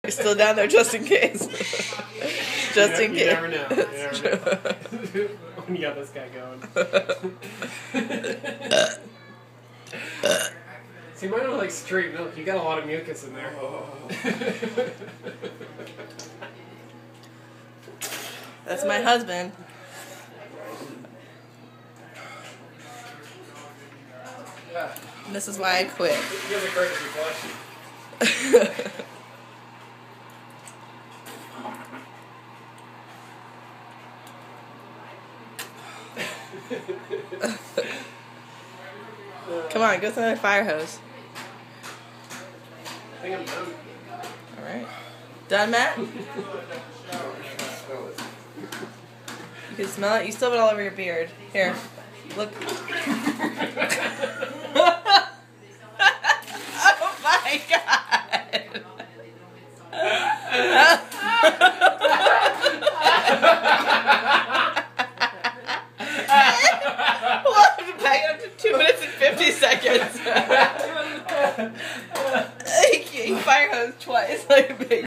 You're still down there just in case. Just in case. You never know. You never know. When you got this guy going. See, mine was like straight milk. You got a lot of mucus in there. That's my husband. This is why I quit. You have a great reflection. Come on, go to another fire hose. I think I'm done. Alright. Done, Matt? You can smell it. You still have it all over your beard. Here. Look. Oh my god. We'll have to back it up to 2 minutes and 50 seconds. He fire hose twice like a big